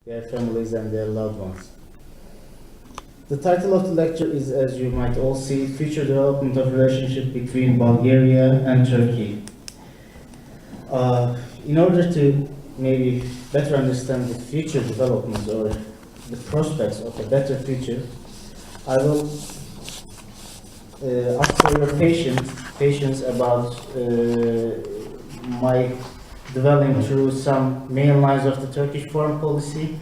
their families and their loved ones. The title of the lecture is, as you might all see, Future Development of Relationship between Bulgaria and Turkey. In order to maybe better understand the future developments or the prospects of a better future, I will ask for your patience about my dwelling through some main lines of the Turkish foreign policy,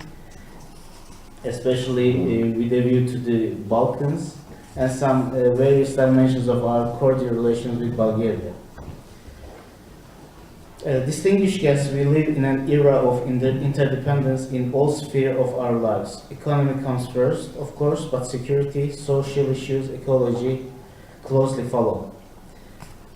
especially with a view to the Balkans, and some various dimensions of our cordial relations with Bulgaria. Distinguished guests, we live in an era of interdependence in all spheres of our lives. Economy comes first, of course, but security, social issues, ecology closely follow.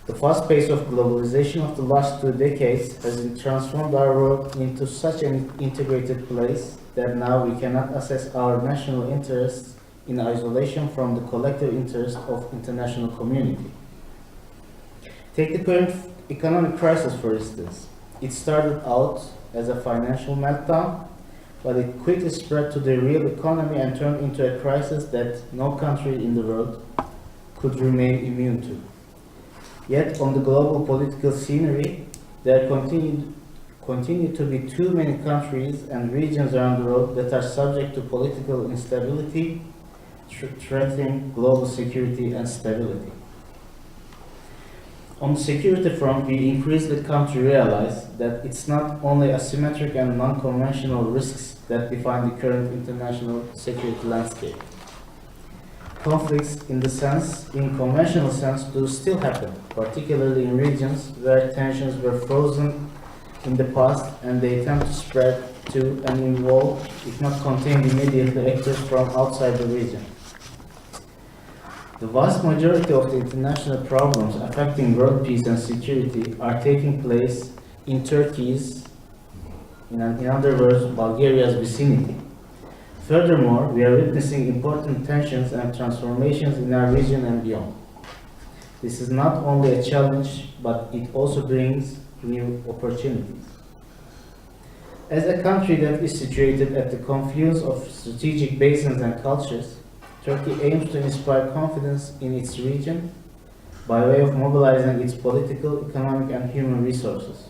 The fast pace of globalization of the last 2 decades has transformed our world into such an integrated place that now we cannot assess our national interests in isolation from the collective interest of international community. Take the current economic crisis, for instance. It started out as a financial meltdown, but it quickly spread to the real economy and turned into a crisis that no country in the world could remain immune to. Yet, on the global political scenery, there continue to be too many countries and regions around the world that are subject to political instability, threatening global security and stability. On the security front, we increasingly come to realize that it's not only asymmetric and non-conventional risks that define the current international security landscape. Conflicts in conventional sense do still happen, particularly in regions where tensions were frozen in the past and they tend to spread to and involve, if not contain immediately, actors from outside the region. The vast majority of the international problems affecting world peace and security are taking place in Turkey's, in other words, Bulgaria's vicinity. Furthermore, we are witnessing important tensions and transformations in our region and beyond. This is not only a challenge, but it also brings new opportunities. As a country that is situated at the confluence of strategic basins and cultures, Turkey aims to inspire confidence in its region by way of mobilizing its political, economic, and human resources.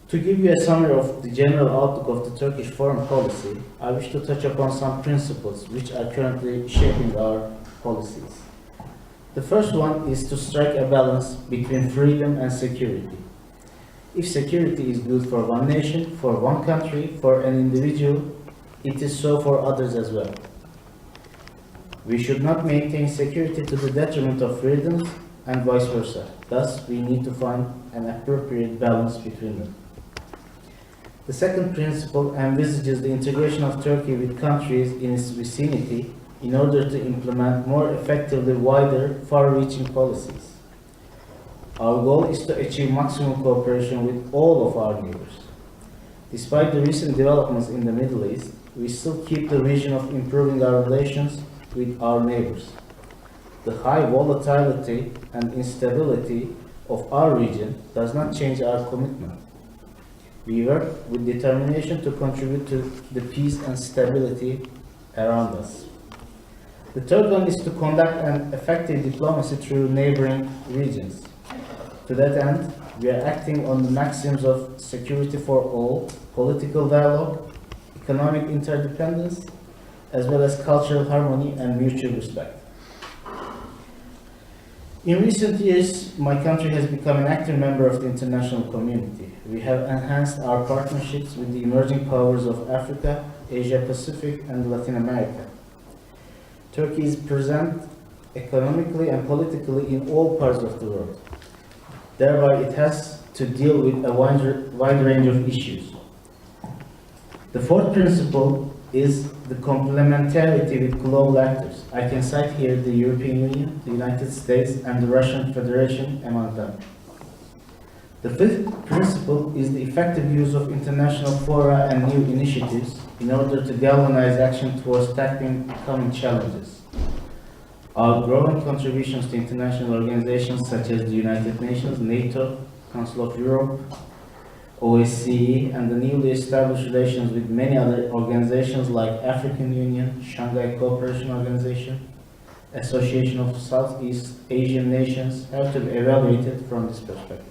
To give you a summary of the general outlook of the Turkish foreign policy, I wish to touch upon some principles which are currently shaping our policies. The first one is to strike a balance between freedom and security. If security is good for one nation, for one country, for an individual, it is so for others as well. We should not maintain security to the detriment of freedoms and vice versa. Thus, we need to find an appropriate balance between them. The second principle envisages the integration of Turkey with countries in its vicinity in order to implement more effectively wider, far-reaching policies. Our goal is to achieve maximum cooperation with all of our neighbors. Despite the recent developments in the Middle East, we still keep the vision of improving our relations with our neighbors. The high volatility and instability of our region does not change our commitment. We work with determination to contribute to the peace and stability around us. The third one is to conduct an effective diplomacy through neighboring regions. To that end, we are acting on the maxims of security for all, political dialogue, economic interdependence, as well as cultural harmony and mutual respect. In recent years, my country has become an active member of the international community. We have enhanced our partnerships with the emerging powers of Africa, Asia Pacific, and Latin America. Turkey is present economically and politically in all parts of the world. Thereby, it has to deal with a wide range of issues. The fourth principle is the complementarity with global actors. I can cite here the European Union, the United States, and the Russian Federation among them. The fifth principle is the effective use of international fora and new initiatives in order to galvanize action towards tackling common challenges. Our growing contributions to international organizations such as the United Nations, NATO, Council of Europe, OSCE, and the newly established relations with many other organizations like African Union, Shanghai Cooperation Organization, Association of Southeast Asian Nations, have to be evaluated from this perspective.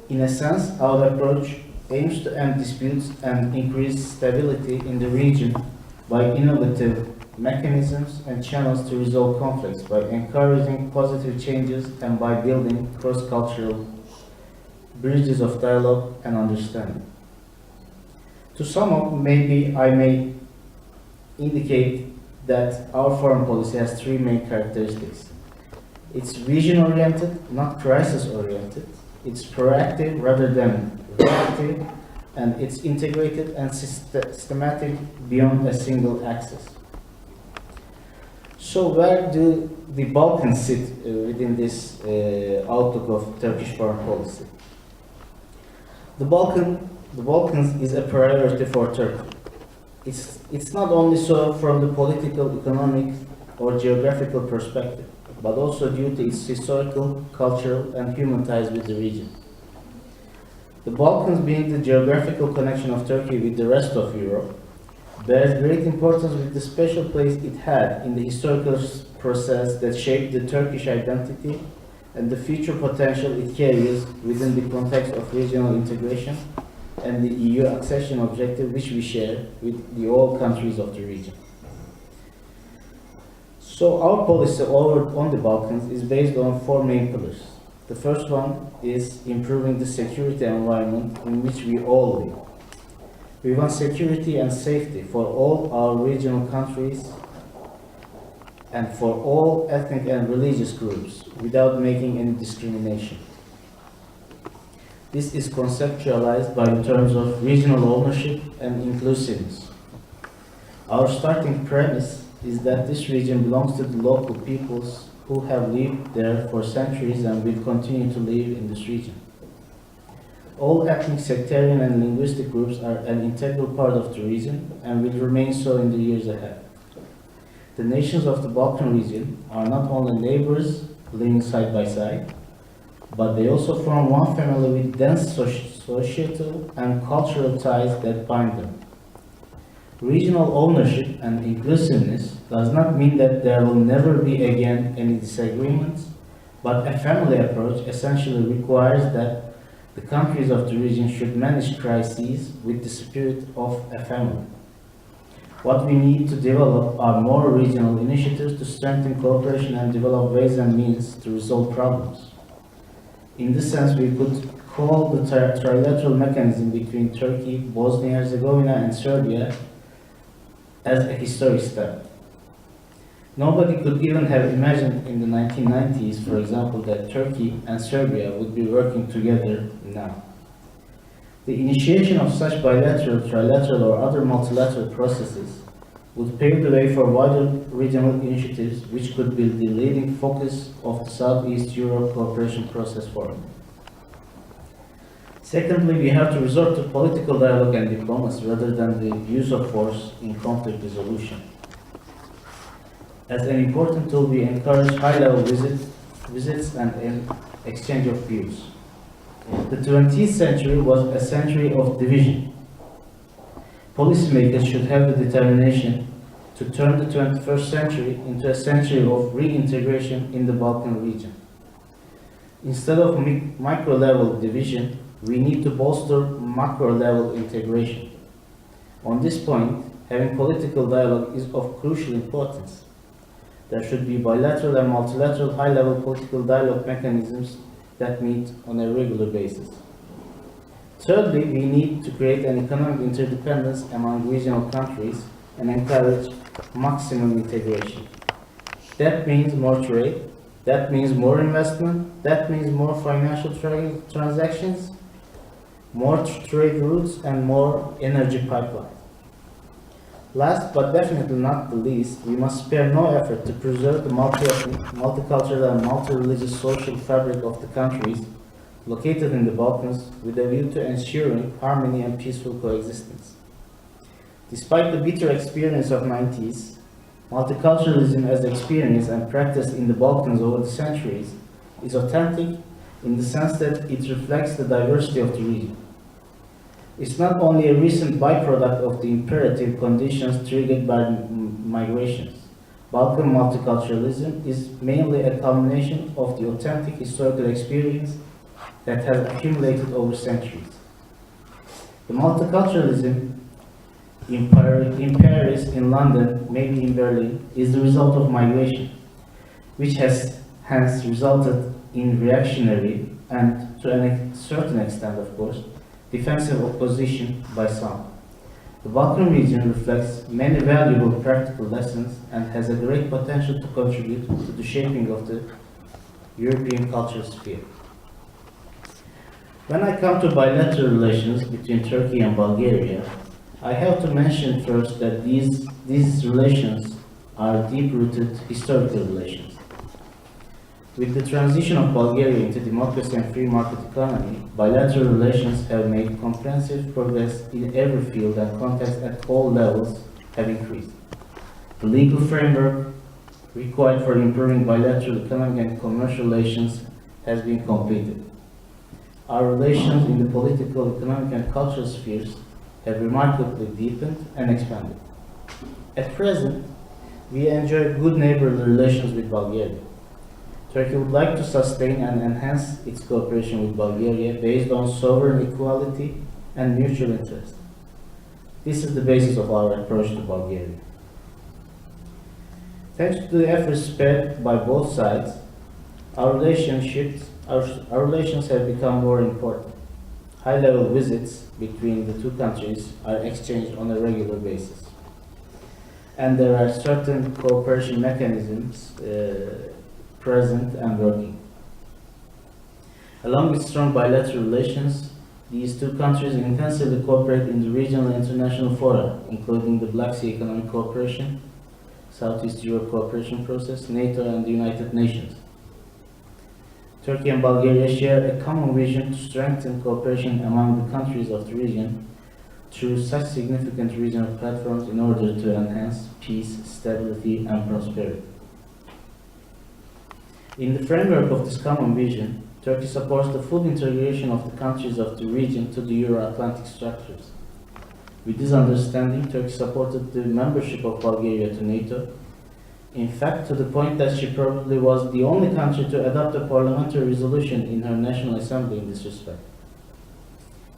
In a sense, our approach aims to end disputes and increase stability in the region by innovative mechanisms and channels to resolve conflicts, by encouraging positive changes and by building cross-cultural bridges of dialogue and understanding. To sum up, maybe I may indicate that our foreign policy has three main characteristics. It's vision-oriented, not crisis-oriented. It's proactive rather than reactive, and it's integrated and systematic beyond a single axis. So where do the Balkans sit within this outlook of Turkish foreign policy? The Balkans is a priority for Turkey. It's not only so from the political, economic, or geographical perspective, but also due to its historical, cultural, and human ties with the region. The Balkans, being the geographical connection of Turkey with the rest of Europe, bears great importance with the special place it had in the historical process that shaped the Turkish identity and the future potential it carries within the context of regional integration and the EU accession objective which we share with all countries of the region. So our policy on the Balkans is based on four main pillars. The first one is improving the security environment in which we all live. We want security and safety for all our regional countries and for all ethnic and religious groups without making any discrimination. This is conceptualized by the terms of regional ownership and inclusiveness. Our starting premise is that this region belongs to the local peoples who have lived there for centuries and will continue to live in this region. All ethnic, sectarian, and linguistic groups are an integral part of the region and will remain so in the years ahead. The nations of the Balkan region are not only neighbors living side by side, but they also form one family with dense societal and cultural ties that bind them. Regional ownership and inclusiveness does not mean that there will never be again any disagreements, but a family approach essentially requires that the countries of the region should manage crises with the spirit of a family. What we need to develop are more regional initiatives to strengthen cooperation and develop ways and means to resolve problems. In this sense, we could call the trilateral mechanism between Turkey, Bosnia-Herzegovina, and Serbia as a historic step. Nobody could even have imagined in the 1990s, for example, that Turkey and Serbia would be working together now. The initiation of such bilateral, trilateral, or other multilateral processes would pave the way for wider regional initiatives which could be the leading focus of the Southeast Europe Cooperation Process Forum. Secondly, we have to resort to political dialogue and diplomacy rather than the use of force in conflict resolution. As an important tool, we encourage high-level visits and exchange of views. The 20th century was a century of division. Policymakers should have the determination to turn the 21st century into a century of reintegration in the Balkan region. Instead of micro-level division, we need to bolster macro-level integration. On this point, having political dialogue is of crucial importance. There should be bilateral and multilateral high-level political dialogue mechanisms that meet on a regular basis. Thirdly, we need to create an economic interdependence among regional countries and encourage maximum integration. That means more trade, that means more investment, that means more financial transactions, more trade routes, and more energy pipelines. Last but definitely not the least, we must spare no effort to preserve the multi-ethnic, multicultural, and multi-religious social fabric of the countries located in the Balkans with a view to ensuring harmony and peaceful coexistence. Despite the bitter experience of 90s, multiculturalism as experienced and practiced in the Balkans over the centuries is authentic in the sense that it reflects the diversity of the region. It's not only a recent byproduct of the imperative conditions triggered by migrations. Balkan multiculturalism is mainly a culmination of the authentic historical experience that has accumulated over centuries. The multiculturalism in Paris, in London, maybe in Berlin, is the result of migration, which has hence resulted in reactionary and, to a certain extent, of course, defensive opposition by some. The Balkan region reflects many valuable practical lessons and has a great potential to contribute to the shaping of the European cultural sphere. When I come to bilateral relations between Turkey and Bulgaria, I have to mention first that these relations are deep-rooted historical relations. With the transition of Bulgaria into democracy and free market economy, bilateral relations have made comprehensive progress in every field and context at all levels have increased. The legal framework required for improving bilateral economic and commercial relations has been completed. Our relations in the political, economic and cultural spheres have remarkably deepened and expanded. At present, we enjoy good neighborly relations with Bulgaria. Turkey would like to sustain and enhance its cooperation with Bulgaria based on sovereign equality and mutual interest. This is the basis of our approach to Bulgaria. Thanks to the efforts spared by both sides, our relations have become more important. High-level visits between the two countries are exchanged on a regular basis. And there are certain cooperation mechanisms present and working. Along with strong bilateral relations, these two countries intensively cooperate in the regional and international fora, including the Black Sea Economic Cooperation, Southeast Europe Cooperation Process, NATO, and the United Nations. Turkey and Bulgaria share a common vision to strengthen cooperation among the countries of the region through such significant regional platforms in order to enhance peace, stability, and prosperity. In the framework of this common vision, Turkey supports the full integration of the countries of the region to the Euro-Atlantic structures. With this understanding, Turkey supported the membership of Bulgaria to NATO, in fact, to the point that she probably was the only country to adopt a parliamentary resolution in her National Assembly in this respect.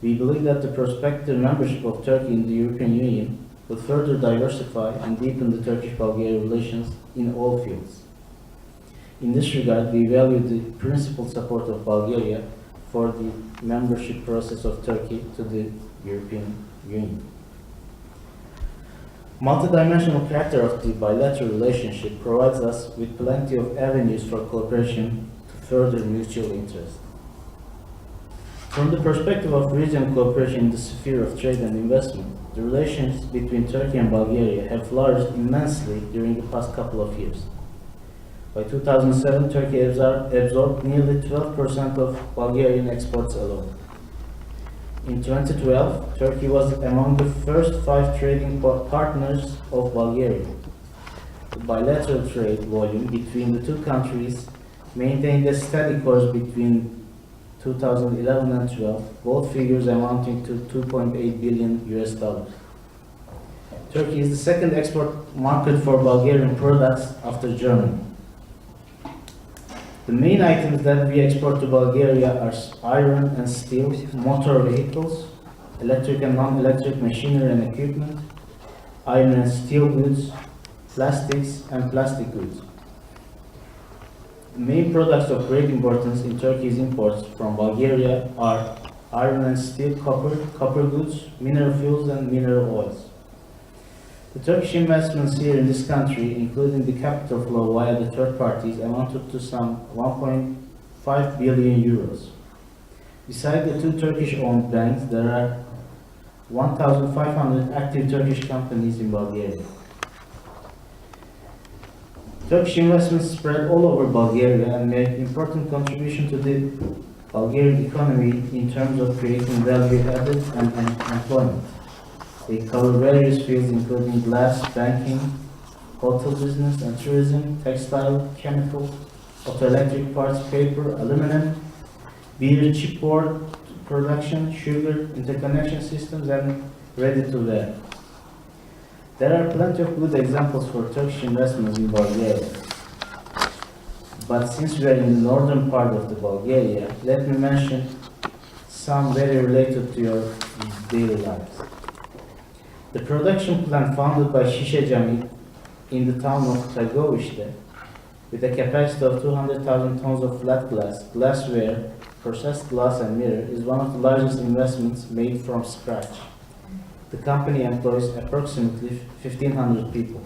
We believe that the prospective membership of Turkey in the European Union will further diversify and deepen the Turkish-Bulgarian relations in all fields. In this regard, we value the principled support of Bulgaria for the membership process of Turkey to the European Union. Multidimensional character of the bilateral relationship provides us with plenty of avenues for cooperation to further mutual interest. From the perspective of regional cooperation in the sphere of trade and investment, the relations between Turkey and Bulgaria have flourished immensely during the past couple of years. By 2007, Turkey absorbed nearly 12% of Bulgarian exports alone. In 2012, Turkey was among the first 5 trading partners of Bulgaria. The bilateral trade volume between the two countries maintained a steady course between 2011 and 12, both figures amounting to $2.8 billion. Turkey is the second export market for Bulgarian products after Germany. The main items that we export to Bulgaria are iron and steel, motor vehicles, electric and non-electric machinery and equipment, iron and steel goods, plastics and plastic goods. The main products of great importance in Turkey's imports from Bulgaria are iron and steel, copper goods, mineral fuels and mineral oils. The Turkish investments here in this country, including the capital flow via the third parties, amounted to some 1.5 billion euros. Besides the 2 Turkish-owned banks, there are 1,500 active Turkish companies in Bulgaria. Turkish investments spread all over Bulgaria and made important contribution to the Bulgarian economy in terms of creating value added and employment. They cover various fields including glass, banking, hotel business and tourism, textile, chemical, auto electric parts, paper, aluminum, beer chipboard production, sugar, interconnection systems, and ready-to-wear. There are plenty of good examples for Turkish investments in Bulgaria. But since we are in the northern part of the Bulgaria, let me mention some very related to your daily lives. The production plant founded by Shisha Cami in the town of Târgoviște, with a capacity of 200,000 tons of flat glass, glassware, processed glass and mirror, is one of the largest investments made from scratch. The company employs approximately 1,500 people.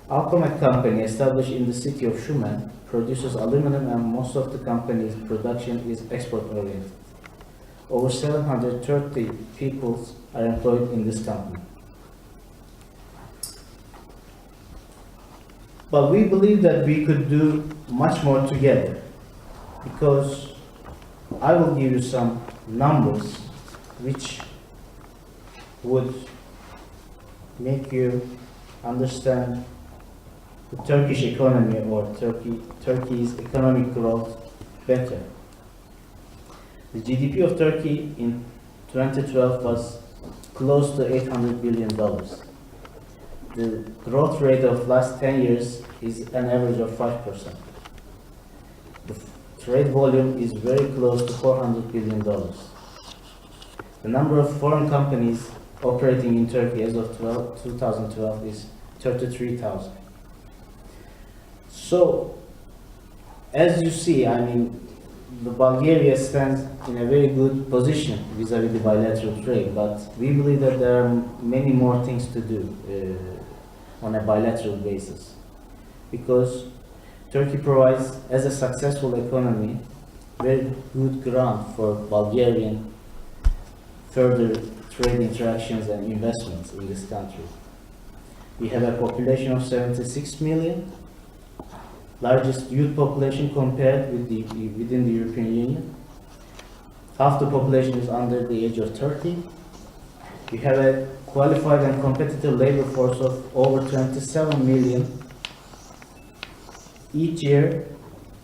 Alcomet company, established in the city of Shumen, produces aluminum, and most of the company's production is export-oriented. Over 730 people are employed in this company. But we believe that we could do much more together, because I will give you some numbers which would make you understand the Turkish economy, or Turkey's economic growth better. The GDP of Turkey in 2012 was close to $800 billion. The growth rate of last 10 years is an average of 5%. The trade volume is very close to $400 billion. The number of foreign companies operating in Turkey as of 2012 is 33,000. So, as you see, I mean, the Bulgaria stands in a very good position vis-à-vis the bilateral trade, but we believe that there are many more things to do on a bilateral basis, because Turkey provides, as a successful economy, very good ground for Bulgarian further trade interactions and investments in this country. We have a population of 76 million, largest youth population compared with within the European Union. Half the population is under the age of 30. We have a qualified and competitive labor force of over 27 million. Each year,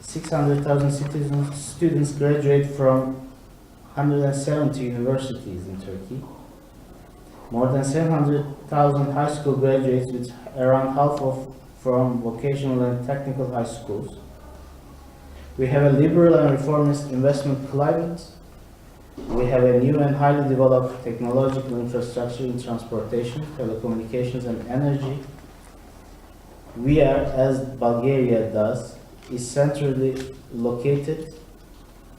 600,000 students graduate from 170 universities in Turkey. More than 700,000 high school graduates, with around half of from vocational and technical high schools. We have a liberal and reformist investment climate. We have a new and highly developed technological infrastructure in transportation, telecommunications, and energy. We are, as Bulgaria does, is centrally located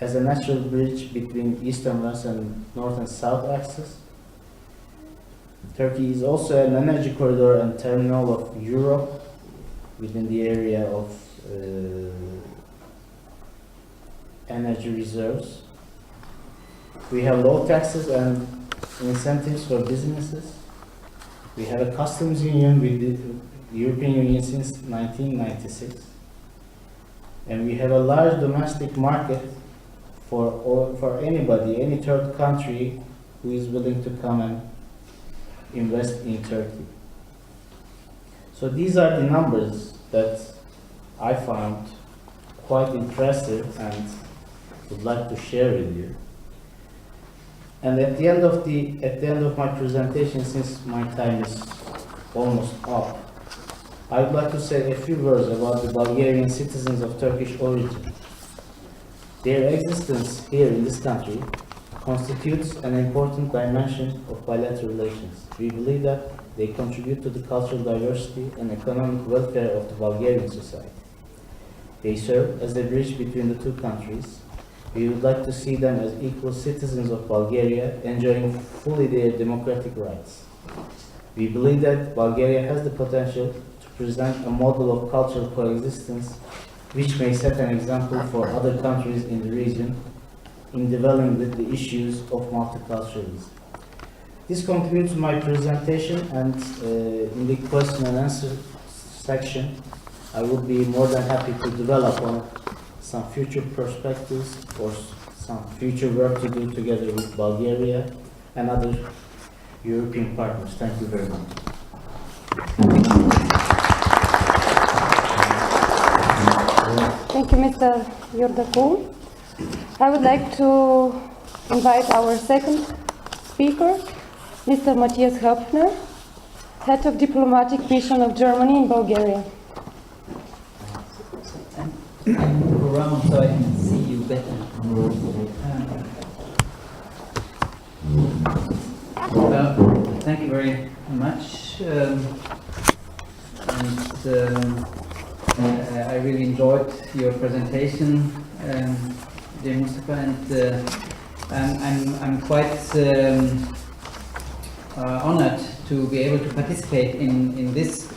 as a natural bridge between east and west and north and south axis. Turkey is also an energy corridor and terminal of Europe within the area of energy reserves. We have low taxes and incentives for businesses. We have a customs union with the European Union since 1996. And we have a large domestic market for anybody, any third country who is willing to come and invest in Turkey. So these are the numbers that I found quite impressive and would like to share with you. And at the end of my presentation, since my time is almost up, I would like to say a few words about the Bulgarian citizens of Turkish origin. Their existence here in this country constitutes an important dimension of bilateral relations. We believe that they contribute to the cultural diversity and economic welfare of the Bulgarian society. They serve as a bridge between the two countries. We would like to see them as equal citizens of Bulgaria, enjoying fully their democratic rights. We believe that Bulgaria has the potential to present a model of cultural coexistence, which may set an example for other countries in the region in dealing with the issues of multiculturalism. This concludes my presentation, and in the question and answer section, I would be more than happy to develop on some future perspectives or some future work to do together with Bulgaria and other European partners. Thank you very much. Thank you, Mr. Yurdakul. I would like to invite our second speaker, Mr. Matthias Höpfner, Head of Diplomatic Mission of Germany in Bulgaria. Move around so I can see you better. Well, thank you very much. I really enjoyed your presentation, dear Mustafa, and I'm quite honored to be able to participate in this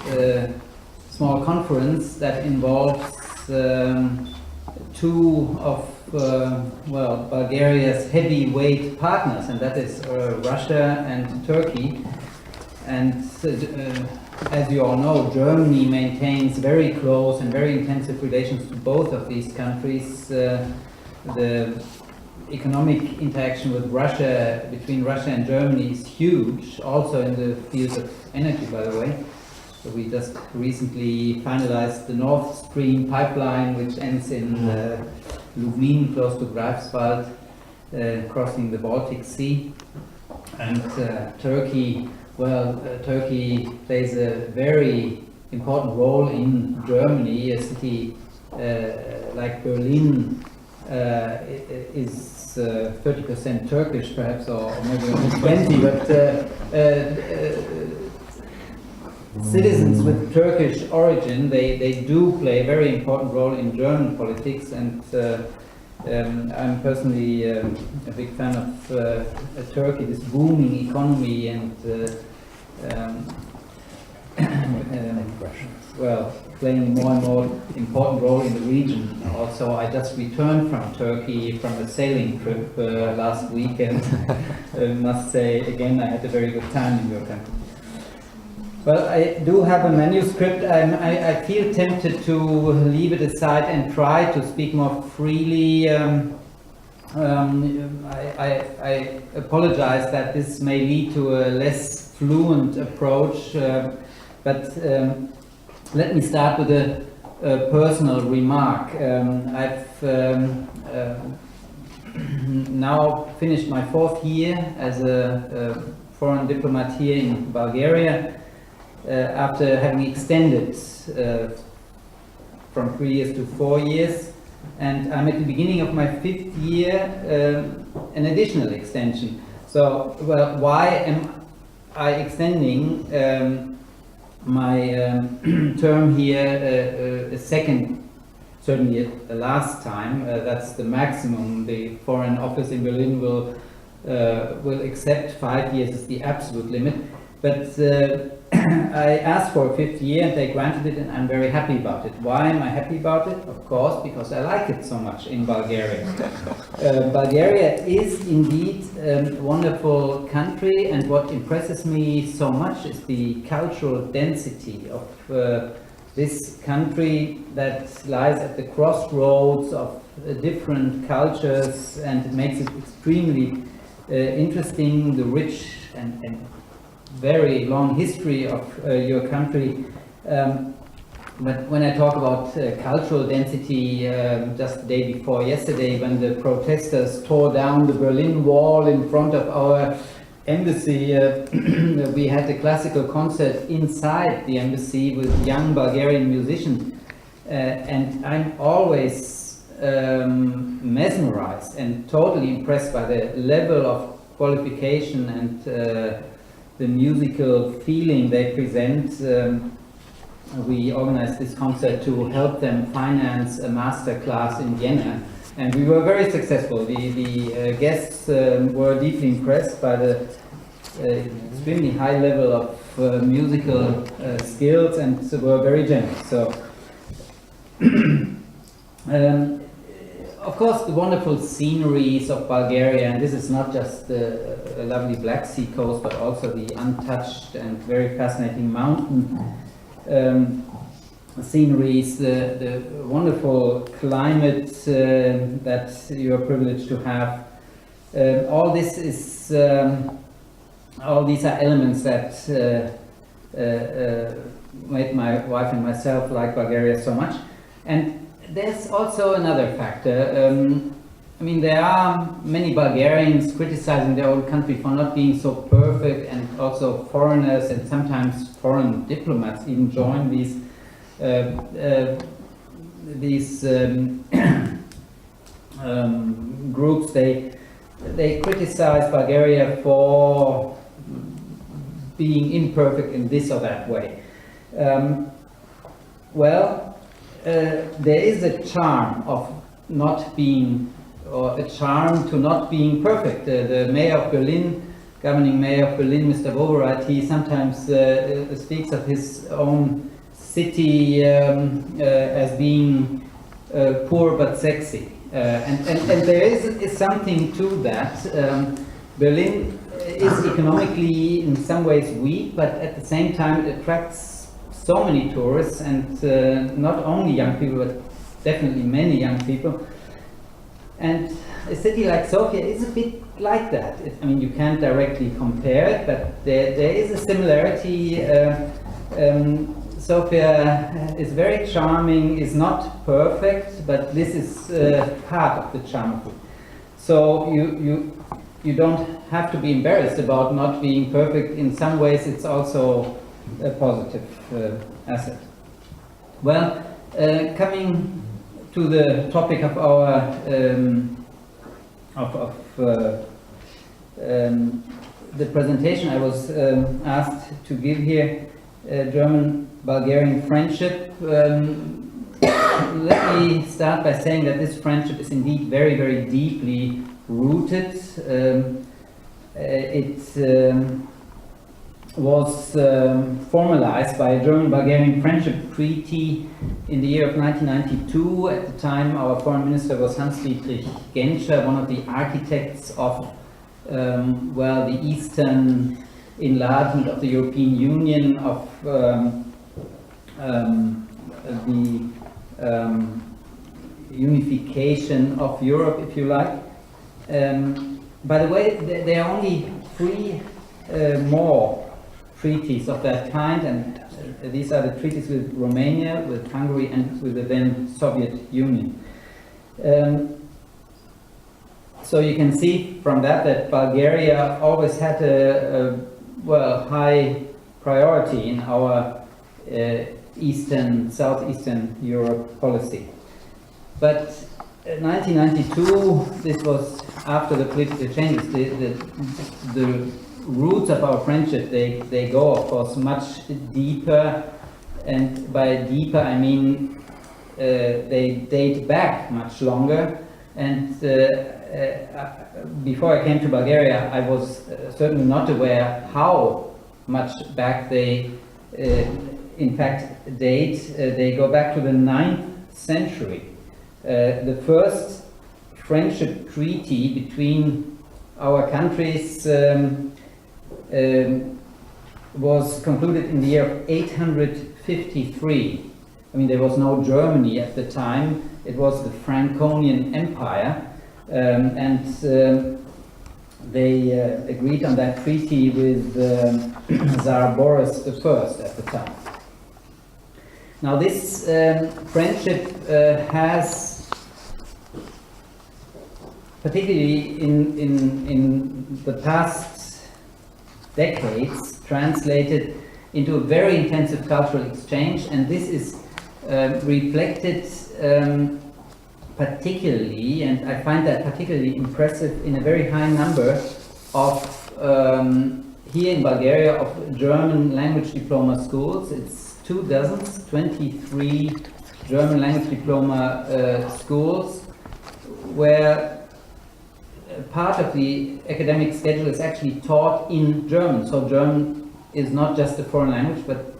small conference that involves two of Bulgaria's heavyweight partners, and that is Russia and Turkey. And as you all know, Germany maintains very close and very intensive relations to both of these countries. The economic interaction with Russia, between Russia and Germany, is huge, also in the field of energy, by the way. So we just recently finalized the Nord Stream pipeline, which ends in Lubmin, close to Greifswald, crossing the Baltic Sea. And Turkey, Turkey plays a very important role in Germany. A city like Berlin is 30% Turkish, perhaps, or maybe only 20, but citizens with Turkish origin, they do play a very important role in German politics, and I'm personally a big fan of Turkey, this booming economy, and playing more and more important role in the region. Also, I just returned from Turkey from a sailing trip last week, and must say again, I had a very good time in your country. Well, I do have a manuscript. I feel tempted to leave it aside and try to speak more freely. I apologize that this may lead to a less fluent approach, but let me start with a personal remark. I've now finished my 4th year as a foreign diplomat here in Bulgaria, after having extended from 3 years to 4 years, and I'm at the beginning of my 5th year, an additional extension. So, well, why am I extending my term here a second, certainly the last time? That's the maximum. The Foreign Office in Berlin will accept. 5 years is the absolute limit. But I asked for a 5th year and they granted it, and I'm very happy about it. Why am I happy about it? Of course, because I like it so much in Bulgaria. Bulgaria is indeed a wonderful country, and what impresses me so much is the cultural density of this country that lies at the crossroads of different cultures, and it makes it extremely interesting, the rich and very long history of your country. But when I talk about cultural density, just the day before yesterday, when the protesters tore down the Berlin Wall in front of our embassy, we had a classical concert inside the embassy with young Bulgarian musicians, and I'm always mesmerized and totally impressed by the level of qualification and the musical feeling they present. We organized this concert to help them finance a master class in Vienna, and we were very successful. The guests were deeply impressed by the extremely high level of musical skills, and were very generous. So, of course, the wonderful sceneries of Bulgaria, and this is not just a lovely Black Sea coast, but also the untouched and very fascinating mountain sceneries, the wonderful climate that you are privileged to have. All these are elements that made my wife and myself like Bulgaria so much. And there's also another factor. I mean, there are many Bulgarians criticizing their own country for not being so perfect, and also foreigners and sometimes foreign diplomats even join these groups. They criticize Bulgaria for being imperfect in this or that way. There is a charm of not being, or a charm to not being perfect. The mayor of Berlin, governing mayor of Berlin, Mr. Wowereit, he sometimes speaks of his own city as being poor but sexy. And there is something to that. Berlin is economically in some ways weak, but at the same time it attracts so many tourists, and not only young people, but definitely many young people. And a city like Sofia is a bit like that. I mean, you can't directly compare it, but there is a similarity. Sofia is very charming, is not perfect, but this is part of the charm of it. So you don't have to be embarrassed about not being perfect. In some ways, it's also a positive asset. Well, coming to the topic of our the presentation I was asked to give here, German-Bulgarian friendship. Let me start by saying that this friendship is indeed very, very deeply rooted. It was formalized by a German-Bulgarian friendship treaty in the year of 1992. At the time, our foreign minister was Hans-Dietrich Genscher, one of the architects of the Eastern enlargement of the European Union, of the unification of Europe, if you like. By the way, there are only 3 more treaties of that kind, and these are the treaties with Romania, with Hungary, and with the then Soviet Union. So you can see from that Bulgaria always had a high priority in our Southeastern Europe policy. But 1992, this was after the political changes. The roots of our friendship, they go, of course, much deeper, and by deeper I mean they date back much longer. And before I came to Bulgaria, I was certainly not aware how much back they in fact date. They go back to the 9th century. The first friendship treaty between our countries was concluded in the year of 853. I mean, there was no Germany at the time. It was the Franconian Empire, and they agreed on that treaty with Tsar Boris I at the time. Now, this friendship has, particularly in the past decades, translated into a very intensive cultural exchange, and this is reflected particularly, and I find that particularly impressive, in a very high number of here in Bulgaria of German language diploma schools. It's 23 German language diploma schools, where part of the academic schedule is actually taught in German. So German is not just a foreign language, but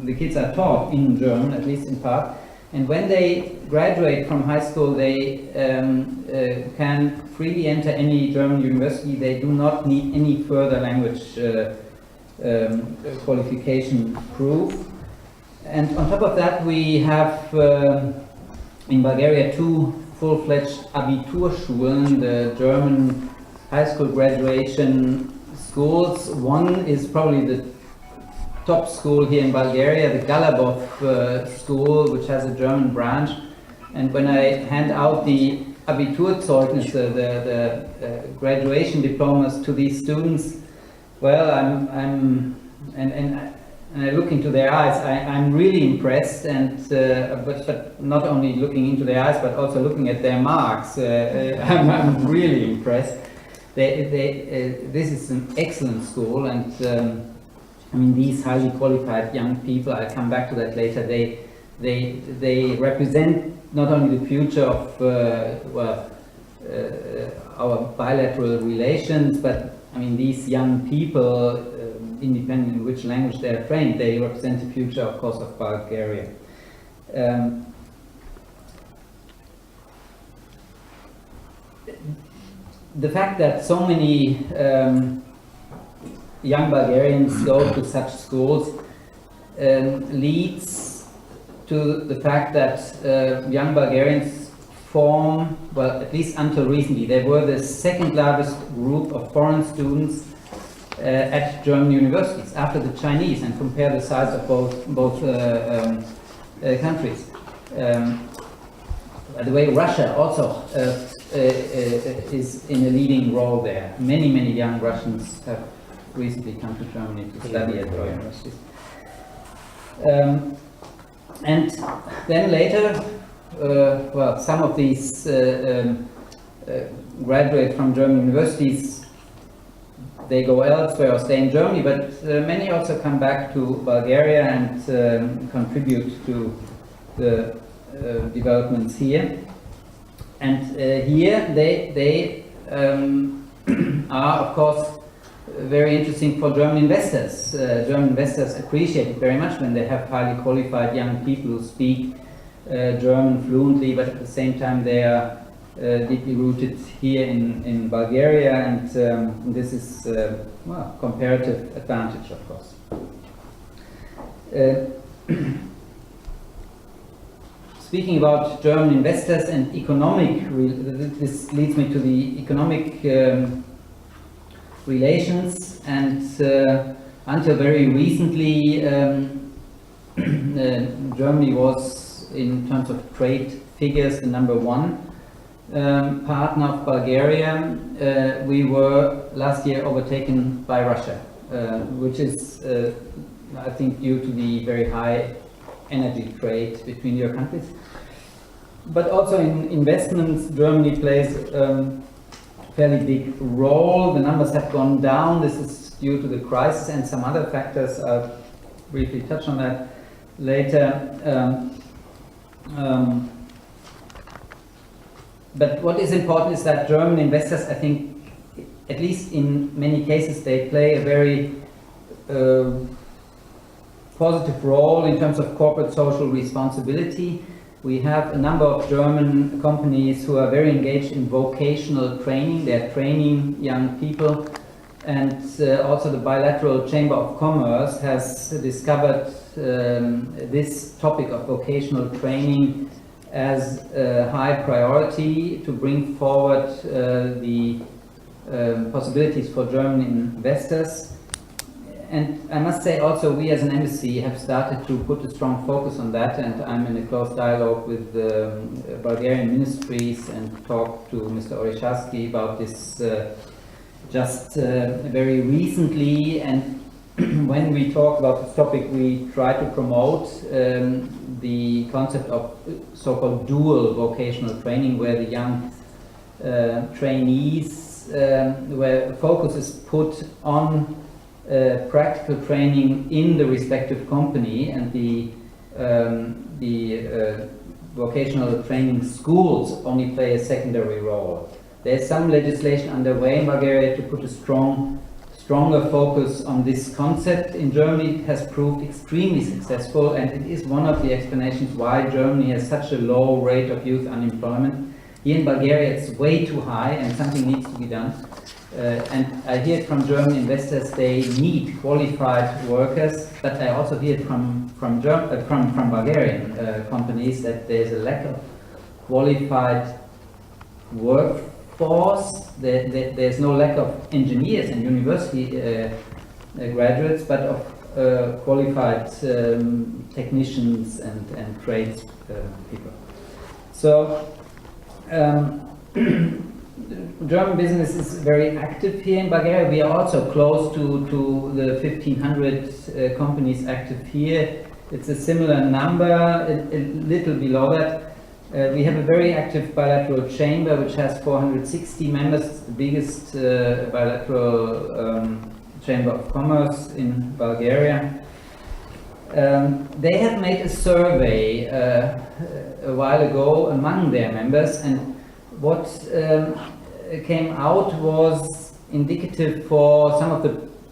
the kids are taught in German, at least in part. And when they graduate from high school, they can freely enter any German university. They do not need any further language qualification proof. And on top of that, we have in Bulgaria 2 full-fledged Abiturschulen, the German high school graduation schools. One is probably the top school here in Bulgaria, the Galabov school, which has a German branch. And when I hand out the Abiturzeugnisse, the graduation diplomas to these students, well, and I look into their eyes, I'm really impressed, and but not only looking into their eyes, but also looking at their marks, I'm really impressed. This is an excellent school, and I mean, these highly qualified young people, I'll come back to that later, they represent not only the future of our bilateral relations, but I mean, these young people, independent in which language they are trained, they represent the future, of course, of Bulgaria. The fact that so many young Bulgarians go to such schools leads to the fact that young Bulgarians form, well, at least until recently, they were the second largest group of foreign students at German universities after the Chinese, and compare the size of both countries. By the way, Russia also is in a leading role there. Many young Russians have recently come to Germany to study at our universities. And then later, well, some of these graduates from German universities, they go elsewhere or stay in Germany, but many also come back to Bulgaria and contribute to the developments here. And here they are, of course, very interesting for German investors. German investors appreciate it very much when they have highly qualified young people who speak German fluently, but at the same time they are deeply rooted here in Bulgaria, and this is well, comparative advantage, of course. Speaking about German investors and economic, this leads me to the economic relations, and until very recently Germany was, in terms of trade figures, the #1 partner of Bulgaria. We were last year overtaken by Russia, which is I think due to the very high energy trade between your countries. But also in investments, Germany plays fairly big role. The numbers have gone down. This is due to the crisis and some other factors. I'll briefly touch on that later. But what is important is that German investors, I think, at least in many cases, they play a very positive role in terms of corporate social responsibility. We have a number of German companies who are very engaged in vocational training. They're training young people, and also the bilateral Chamber of Commerce has discovered this topic of vocational training as a high priority to bring forward the possibilities for German investors. And I must say also, we as an embassy have started to put a strong focus on that, and I'm in a close dialogue with the Bulgarian ministries and talk to Mr. Oresharski about this just very recently. And when we talk about this topic, we try to promote the concept of so-called dual vocational training, where the young trainees, where focus is put on practical training in the respective company, and the vocational training schools only play a secondary role. There's some legislation underway in Bulgaria to put a stronger focus on this concept. In Germany, it has proved extremely successful, and it is one of the explanations why Germany has such a low rate of youth unemployment. Here in Bulgaria, it's way too high, and something needs to be done. And I hear it from German investors, they need qualified workers, but I also hear it from Bulgarian companies that there's a lack of qualified workforce. There's no lack of engineers and university graduates, but of qualified technicians and trades people. So German business is very active here in Bulgaria. We are also close to the 1,500 companies active here. It's a similar number, a little below that. We have a very active bilateral chamber which has 460 members, the biggest bilateral chamber of commerce in Bulgaria. They have made a survey a while ago among their members, and what came out was indicative for some of the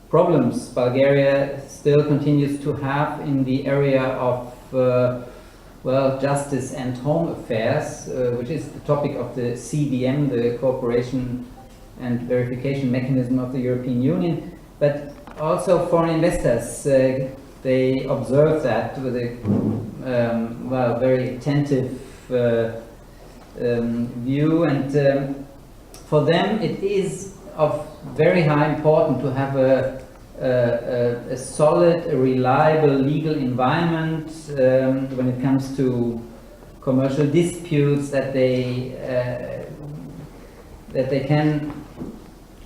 problems Bulgaria still continues to have in the area of well, justice and home affairs, which is the topic of the CVM, the Cooperation and Verification Mechanism of the European Union. But also foreign investors, they observe that with a well, very attentive view, and for them it is of very high importance to have a solid, a reliable legal environment when it comes to commercial disputes, that they can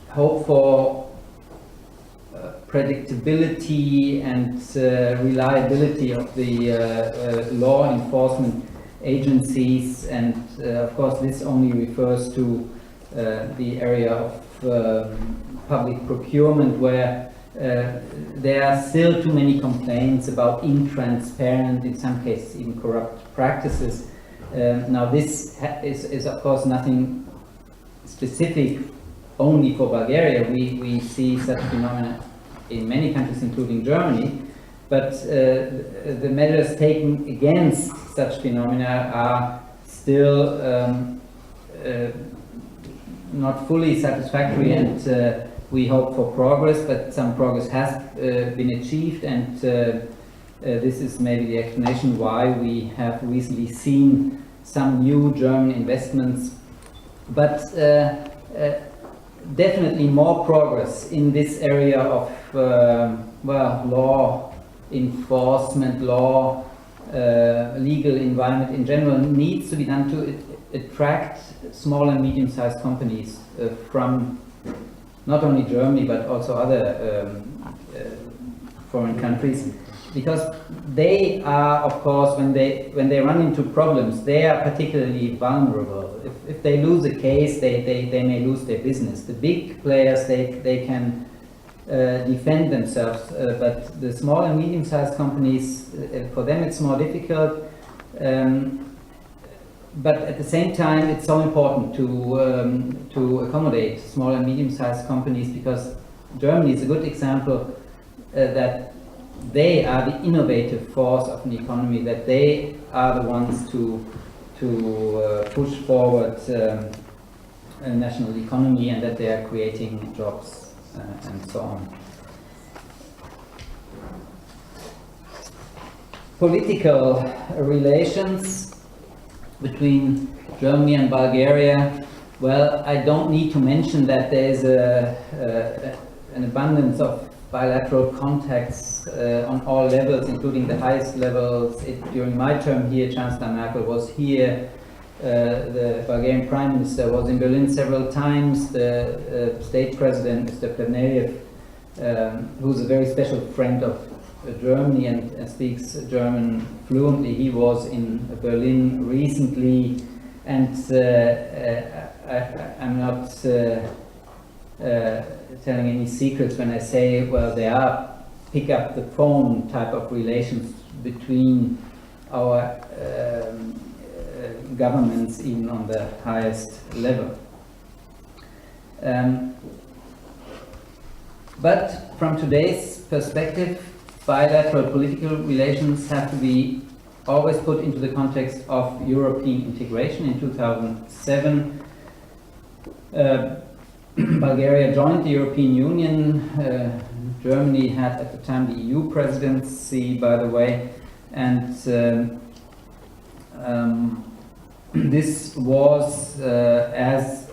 hope for predictability and reliability of the law enforcement agencies, and of course this only refers to the area of public procurement, where there are still too many complaints about intransparent, in some cases even corrupt practices. Now this is of course nothing specific only for Bulgaria. We see such phenomena in many countries, including Germany, but the measures taken against such phenomena are still not fully satisfactory, and we hope for progress, but some progress has been achieved, and this is maybe the explanation why we have recently seen some new German investments, but definitely more progress in this area of well, law enforcement, law, legal environment in general needs to be done to attract small and medium-sized companies from not only Germany but also other foreign countries, because they are, of course, when they run into problems, they are particularly vulnerable. If they lose a case, they may lose their business. The big players, they can defend themselves, but the small and medium-sized companies, for them it's more difficult. But at the same time, it's so important to accommodate small and medium-sized companies, because Germany is a good example that they are the innovative force of an economy, that they are the ones to push forward a national economy, and that they are creating jobs and so on. Political relations between Germany and Bulgaria, well, I don't need to mention that there is an abundance of bilateral contacts on all levels, including the highest levels. During my term here, Chancellor Merkel was here, the Bulgarian Prime Minister was in Berlin several times, the State President, Mr. Plevnev, who's a very special friend of Germany and speaks German fluently, he was in Berlin recently, and I'm not telling any secrets when I say, well, there are pick up the phone type of relations between our governments, even on the highest level. But from today's perspective, bilateral political relations have to be always put into the context of European integration. In 2007, Bulgaria joined the European Union. Germany had at the time the EU presidency, by the way, and this was, as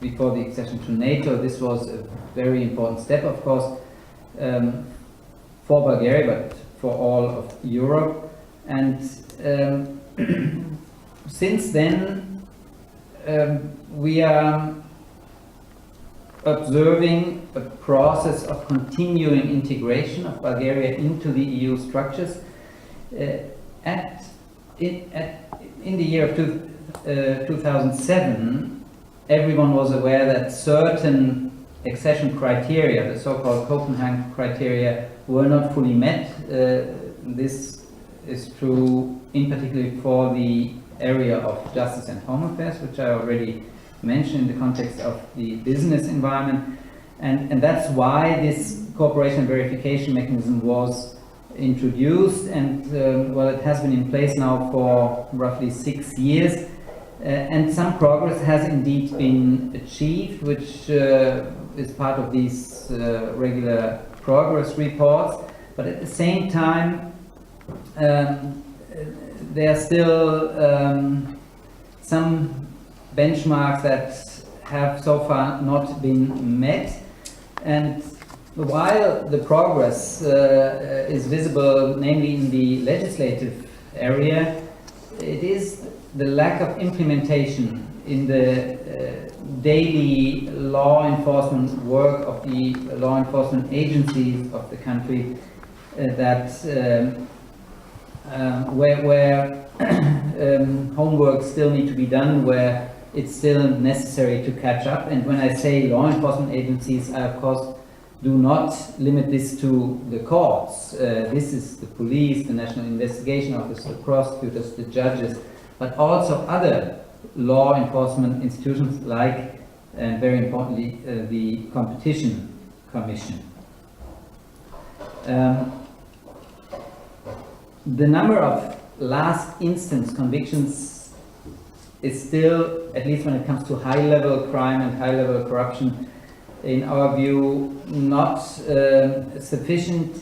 before the accession to NATO, this was a very important step, of course, for Bulgaria, but for all of Europe. And since then, we are observing a process of continuing integration of Bulgaria into the EU structures. In the year of 2007, everyone was aware that certain accession criteria, the so-called Copenhagen criteria, were not fully met. This is true in particular for the area of justice and home affairs, which I already mentioned in the context of the business environment. And that's why this cooperation verification mechanism was introduced, and well, it has been in place now for roughly 6 years. And some progress has indeed been achieved, which is part of these regular progress reports. But at the same time, there are still some benchmarks that have so far not been met. And while the progress is visible, namely in the legislative area, it is the lack of implementation in the daily law enforcement work of the law enforcement agencies of the country that where homework still need to be done, where it's still necessary to catch up. And when I say law enforcement agencies, I of course do not limit this to the courts. This is the police, the National Investigation Office, the prosecutors, the judges, but also other law enforcement institutions like, and very importantly, the Competition Commission. The number of last instance convictions is still, at least when it comes to high-level crime and high-level corruption, in our view, not sufficient,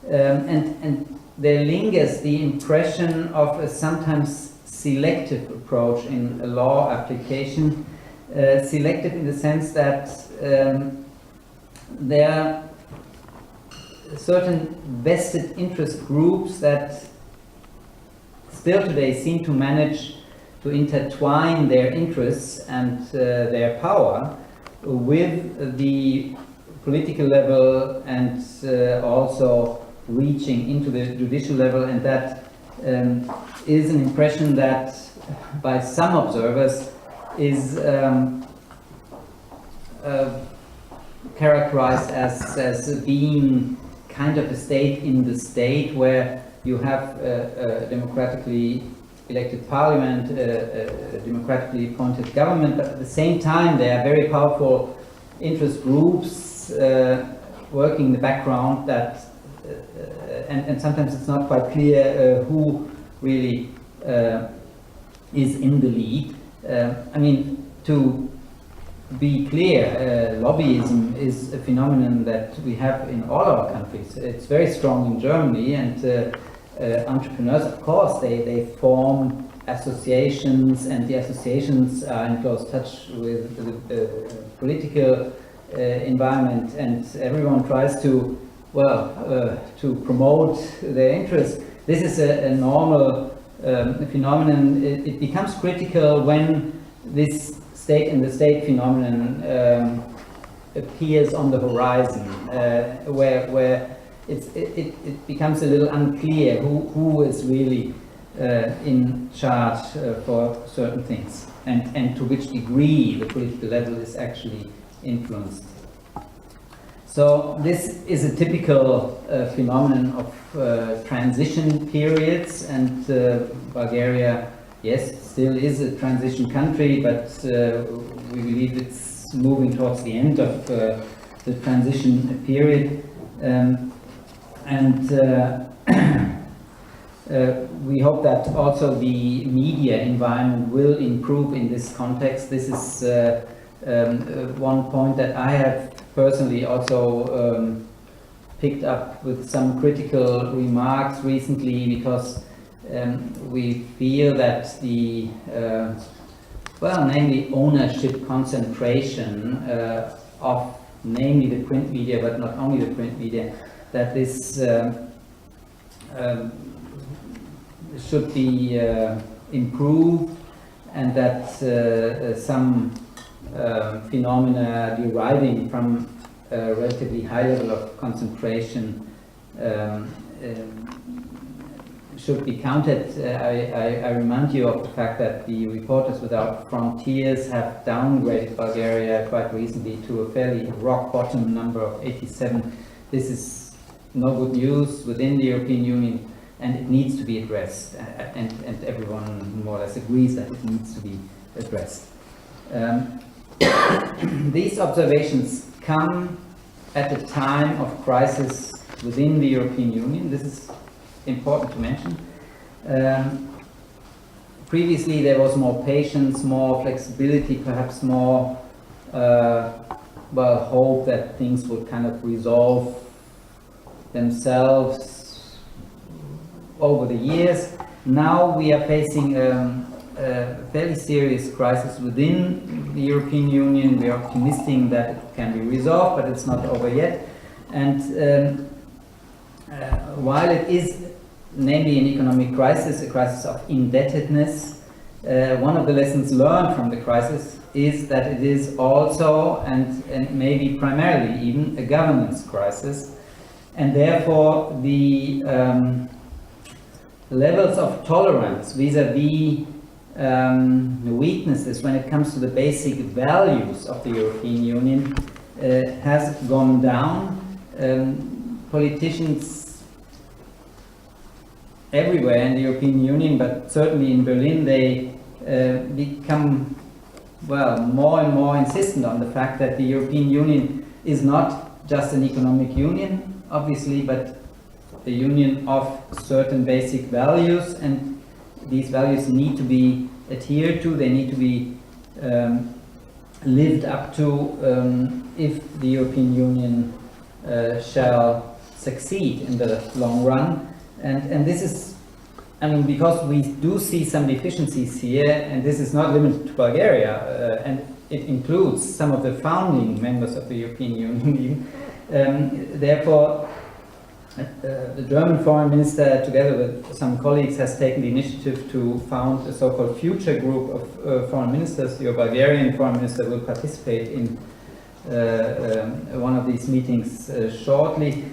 and there lingers the impression of a sometimes selective approach in a law application. Selective in the sense that there are certain vested interest groups that still today seem to manage to intertwine their interests and their power with the political level, and also reaching into the judicial level, and that is an impression that by some observers is characterized as being kind of a state in the state, where you have a democratically elected parliament, a democratically appointed government, but at the same time there are very powerful interest groups working in the background that, and sometimes it's not quite clear who really is in the lead. I mean, to be clear, lobbyism is a phenomenon that we have in all our countries. It's very strong in Germany, and entrepreneurs, of course, they form associations, and the associations are in close touch with the political environment, and everyone tries to, well, to promote their interests. This is a normal phenomenon. It becomes critical when this state in the state phenomenon appears on the horizon, where it becomes a little unclear who is really in charge for certain things, and to which degree the political level is actually influenced. So this is a typical phenomenon of transition periods, and Bulgaria, yes, still is a transition country, but we believe it's moving towards the end of the transition period. We hope that also the media environment will improve in this context. This is one point that I have personally also picked up with some critical remarks recently, because we feel that the, well, namely ownership concentration of namely the print media, but not only the print media, that this should be improved. and that some phenomena deriving from a relatively high level of concentration should be counted. I remind you of the fact that the Reporters Without Frontiers have downgraded Bulgaria quite recently to a fairly rock bottom number of 87. This is no good news within the European Union, and it needs to be addressed, and everyone more or less agrees that it needs to be addressed. These observations come at a time of crisis within the European Union. This is important to mention. Previously there was more patience, more flexibility, perhaps more hope that things would kind of resolve themselves over the years. Now we are facing a fairly serious crisis within the European Union. We are optimistic that it can be resolved, but it's not over yet. And while it is namely an economic crisis, a crisis of indebtedness, one of the lessons learned from the crisis is that it is also, and maybe primarily even, a governance crisis. And therefore the levels of tolerance vis-à-vis weaknesses when it comes to the basic values of the European Union has gone down. Politicians everywhere in the European Union, but certainly in Berlin, they become, well, more and more insistent on the fact that the European Union is not just an economic union, obviously, but a union of certain basic values, and these values need to be adhered to, they need to be lived up to if the European Union shall succeed in the long run. And this is, I mean, because we do see some deficiencies here, and this is not limited to Bulgaria, and it includes some of the founding members of the European Union. Therefore, the German foreign minister, together with some colleagues, has taken the initiative to found a so-called future group of foreign ministers. Your Bulgarian foreign minister will participate in one of these meetings shortly.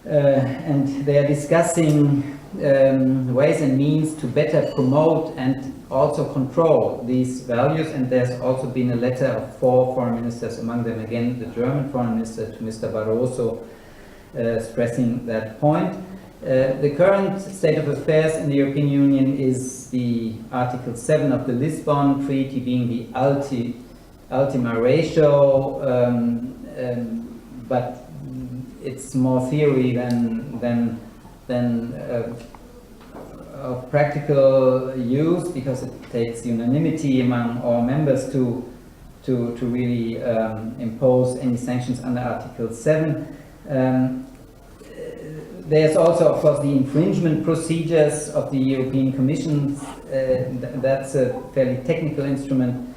And they are discussing ways and means to better promote and also control these values, and there's also been a letter of 4 foreign ministers, among them again the German foreign minister, to Mr. Barroso, stressing that point. The current state of affairs in the European Union is the Article 7 of the Lisbon Treaty being the ultima ratio, but it's more theory than of practical use, because it takes unanimity among all members to really impose any sanctions under Article 7. There's also, of course, the infringement procedures of the European Commission. That's a fairly technical instrument,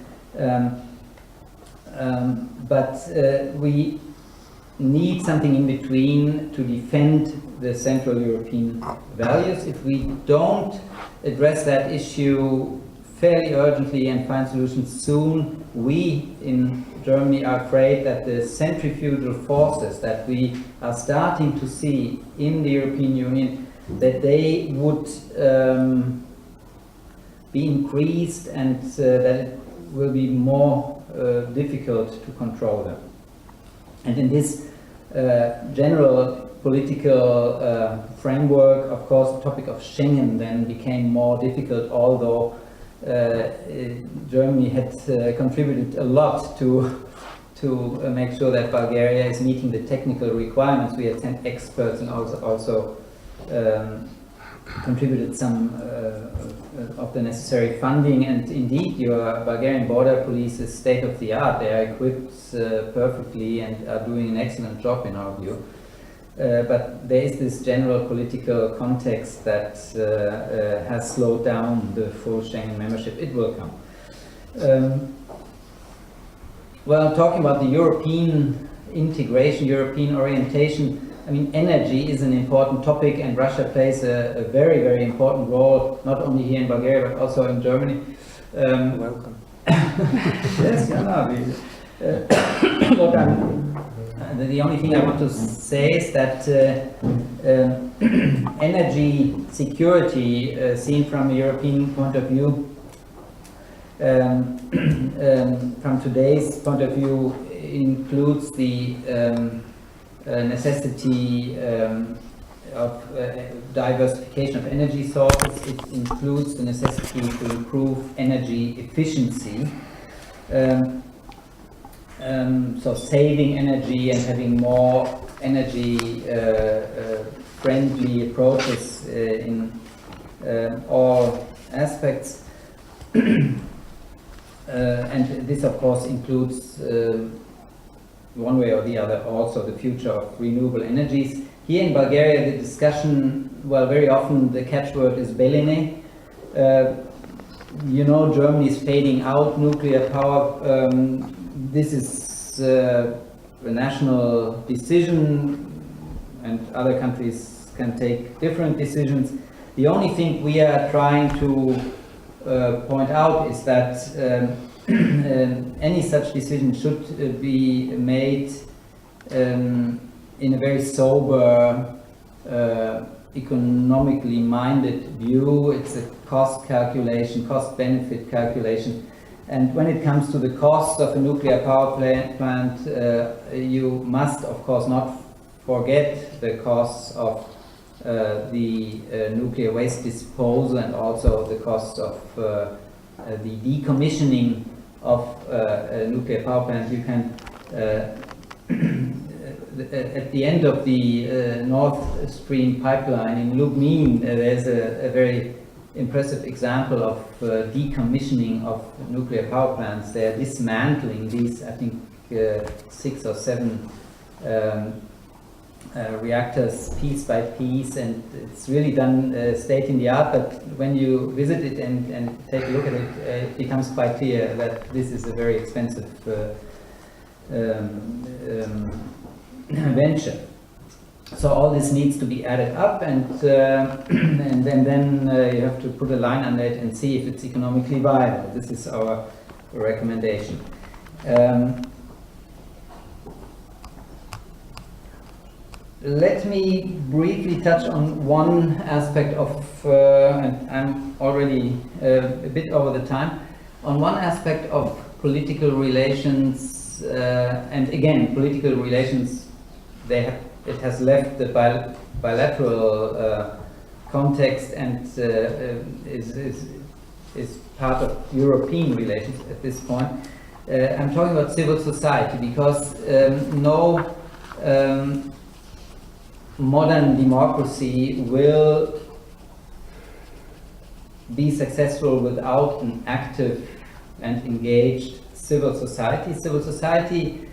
but we need something in between to defend the Central European values. If we don't address that issue fairly urgently and find solutions soon, we in Germany are afraid that the centrifugal forces that we are starting to see in the European Union, that they would be increased, and that it will be more difficult to control them. And in this general political framework, of course, the topic of Schengen then became more difficult, although Germany had contributed a lot to make sure that Bulgaria is meeting the technical requirements. We had sent experts and also contributed some of the necessary funding, and indeed your Bulgarian border police is state of the art. They are equipped perfectly and are doing an excellent job in our view. But there is this general political context that has slowed down the full Schengen membership. It will come. Well, talking about the European integration, European orientation, I mean, energy is an important topic, and Russia plays a very, very important role, not only here in Bulgaria, but also in Germany. Welcome. Yes, yeah, no, the only thing I want to say is that energy security, seen from a European point of view, from today's point of view, includes the necessity of diversification of energy sources. It includes the necessity to improve energy efficiency. So saving energy and having more energy friendly approaches in all aspects. And this of course includes one way or the other also the future of renewable energies. Here in Bulgaria the discussion, well, very often the catchword is Beline. You know, Germany is fading out nuclear power. This is a national decision and other countries can take different decisions. The only thing we are trying to point out is that any such decision should be made in a very sober, economically minded view. It's a cost calculation, cost-benefit calculation. And when it comes to the cost of a nuclear power plant, you must, of course, not forget the costs of the nuclear waste disposal and also the costs of the decommissioning of a nuclear power plant. You can, at the end of the Nord Stream pipeline in Lubmin, there's a very impressive example of decommissioning of nuclear power plants. They're dismantling these, I think, 6 or 7 reactors piece by piece, and it's really done state in the art. But when you visit it and take a look at it, it becomes quite clear that this is a very expensive venture. So all this needs to be added up, and then you have to put a line under it and see if it's economically viable. This is our recommendation. Let me briefly touch on one aspect of, and I'm already a bit over the time, on one aspect of political relations, and again, political relations, it has left the bilateral context and is part of European relations at this point. I'm talking about civil society because no modern democracy will be successful without an active and engaged civil society. Civil society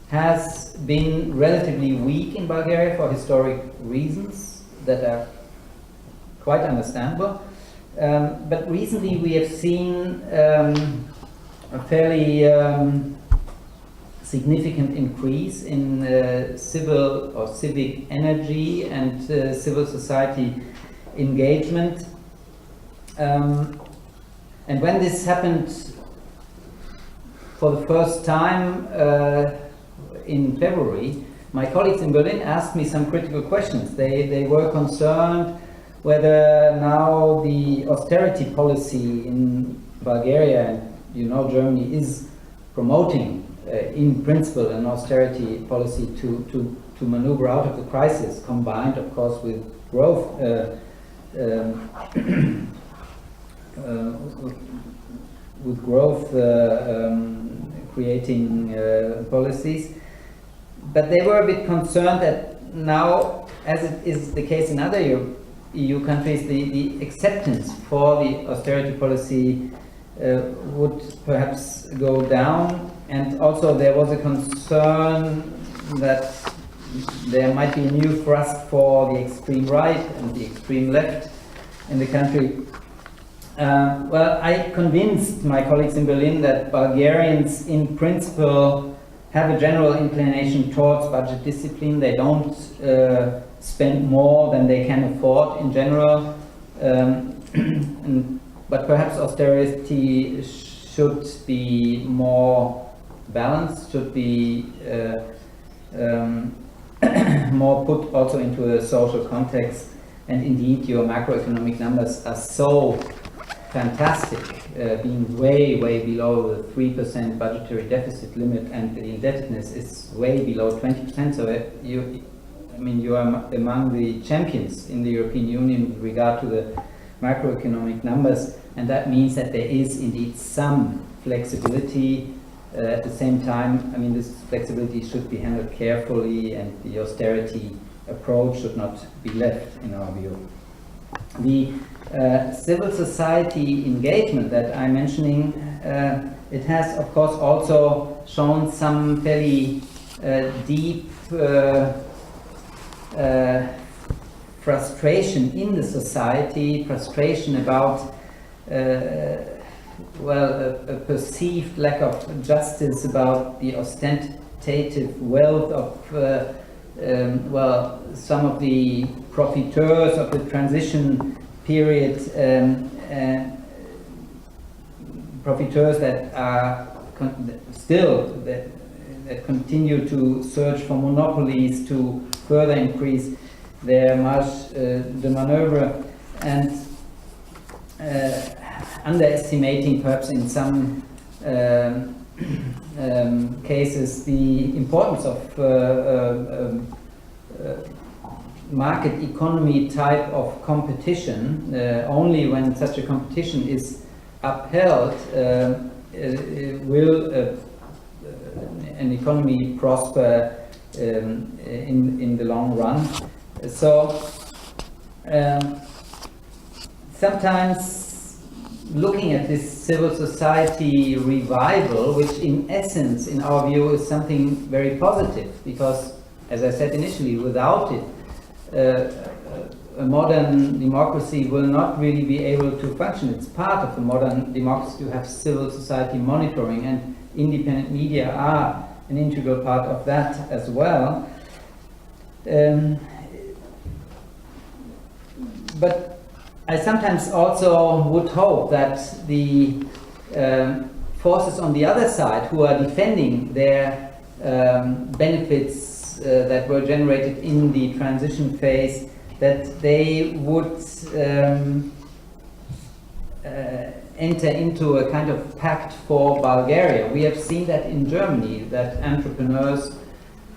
has been relatively weak in Bulgaria for historic reasons that are quite understandable. But recently we have seen a fairly significant increase in civil or civic energy and civil society engagement. And when this happened for the first time in February, my colleagues in Berlin asked me some critical questions. They were concerned whether now the austerity policy in Bulgaria, and you know Germany is promoting in principle an austerity policy to maneuver out of the crisis, combined of course with growth, creating policies. But they were a bit concerned that now, as it is the case in other EU countries, the acceptance for the austerity policy would perhaps go down, and also there was a concern that there might be a new thrust for the extreme right and the extreme left in the country. Well, I convinced my colleagues in Berlin that Bulgarians in principle have a general inclination towards budget discipline. They don't spend more than they can afford in general. And but perhaps austerity should be more balanced, should be more put also into a social context. And indeed, your macroeconomic numbers are so fantastic, being way below the 3% budgetary deficit limit, and the indebtedness is way below 20%. So you are among the champions in the European Union with regard to the macroeconomic numbers, and that means that there is indeed some flexibility. At the same time, this flexibility should be handled carefully, and the austerity approach should not be left, in our view. The civil society engagement that I'm mentioning, it has of course also shown some fairly deep frustration in the society, frustration about a perceived lack of justice, about the ostentative wealth of some of the profiteers of the transition period, profiteers that are that continue to search for monopolies to further increase their marge de manœuvre, and underestimating perhaps in some cases the importance of market economy type of competition. Only when such a competition is upheld will an economy prosper in the long run. So sometimes looking at this civil society revival, which in essence, in our view, is something very positive, because, as I said initially, without it, a modern democracy will not really be able to function. It's part of the modern democracy to have civil society monitoring, and independent media are an integral part of that as well. But I sometimes also would hope that the forces on the other side, who are defending their benefits that were generated in the transition phase, that they would enter into a kind of pact for Bulgaria. We have seen that in Germany, that entrepreneurs,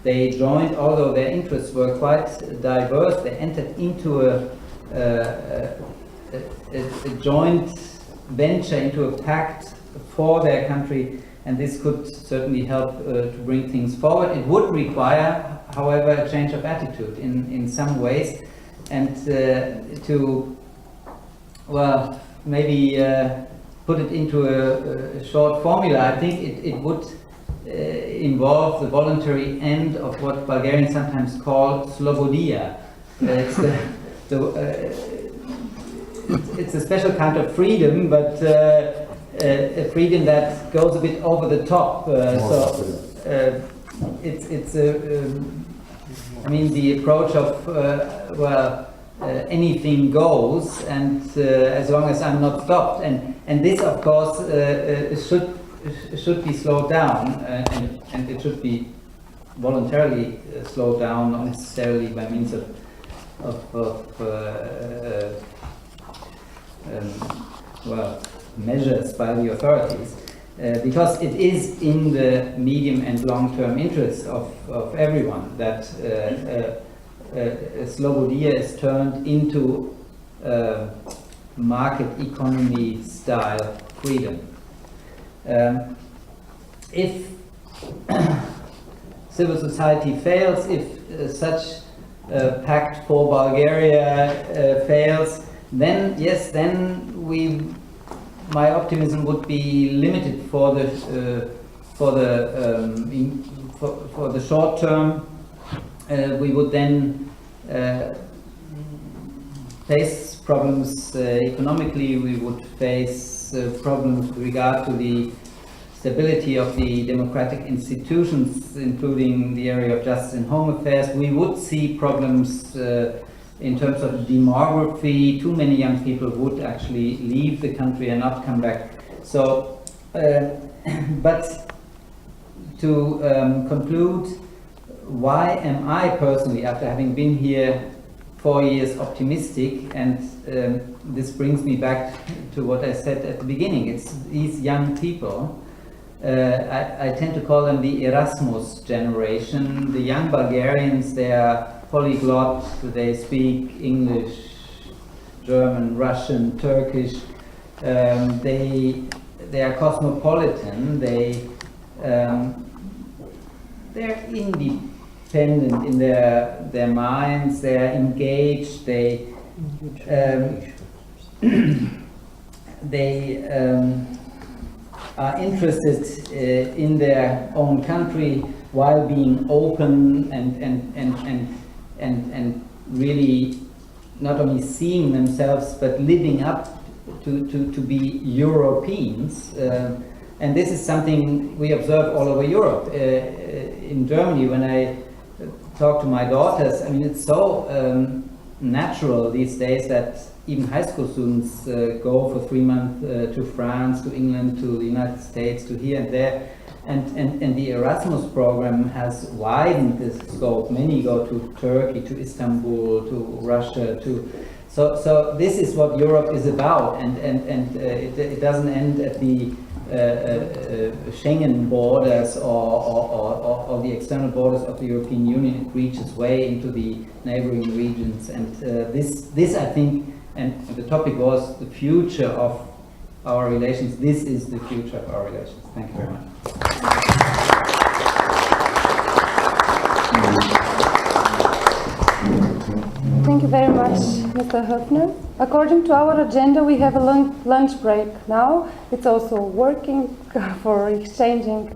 they joined, although their interests were quite diverse, they entered into a joint venture, into a pact for their country, and this could certainly help to bring things forward. It would require, however, a change of attitude in some ways, and to, well, maybe put it into a short formula. I think it would involve the voluntary end of what Bulgarians sometimes call slobodia. It's it's a special kind of freedom, but a freedom that goes a bit over the top. I mean, the approach of anything goes, and as long as I'm not stopped, and this, of course, should be slowed down, and it should be voluntarily slowed down, not necessarily by means of measures by the authorities, because it is in the medium and long-term interest of everyone that slobodia is turned into market economy style freedom. If civil society fails, if such a pact for Bulgaria fails, then yes, then my optimism would be limited for the short term. We would then face problems economically. We would face problems with regard to the stability of the democratic institutions, including the area of justice and home affairs. We would see problems in terms of demography, too many young people would actually leave the country and not come back. So, but to conclude, why am I personally, after having been here 4 years, optimistic? And this brings me back to what I said at the beginning. It's these young people. I tend to call them the Erasmus generation. The young Bulgarians, they are polyglot. They speak English, German, Russian, Turkish. They are cosmopolitan. They're independent in their minds. They are engaged. They are interested in their own country while being open and really not only seeing themselves but living up to be Europeans. And this is something we observe all over Europe. In Germany, when I talk to my daughters, I mean, it's so natural these days that even high school students go for 3 months to France, to England, to the United States, to here and there. And the Erasmus program has widened the scope. Many go to Turkey, to Istanbul, to Russia, so this is what Europe is about, and it doesn't end at the Schengen borders or the external borders of the European Union. It reaches way into the neighboring regions, and this I think, and the topic was the future of our relations. This is the future of our relations. Thank you very much. Thank you very much, Mr. Höfner. According to our agenda, we have a lunch break now. It's also working for exchanging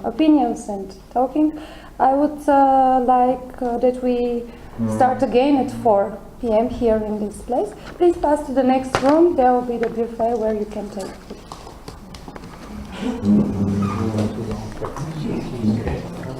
opinions and talking. I would like that we start again at 4 p.m. here in this place. Please pass to the next room. There will be the buffet where you can take food.